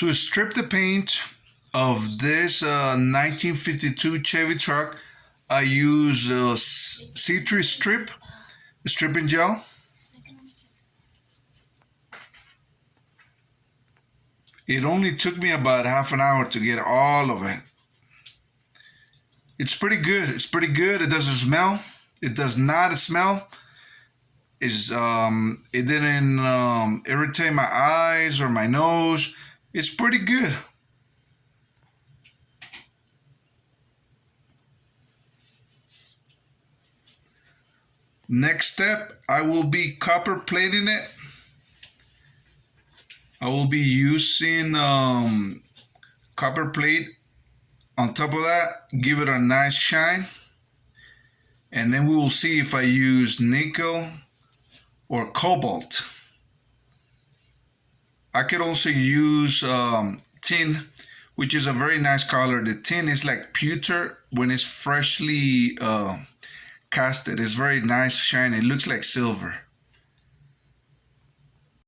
To strip the paint of this 1952 Chevy truck, I use C3 stripping gel. It only took me about half an hour to get all of it. It's pretty good. It's pretty good. It doesn't smell. It does not smell. It didn't irritate my eyes or my nose. It's pretty good. Next step, I will be copper plating it. I will be using copper plate on top of that, give it a nice shine, and then we will see if I use nickel or cobalt. I could also use tin, which is a very nice color. The tin is like pewter when it's freshly casted. It's very nice shine. It looks like silver.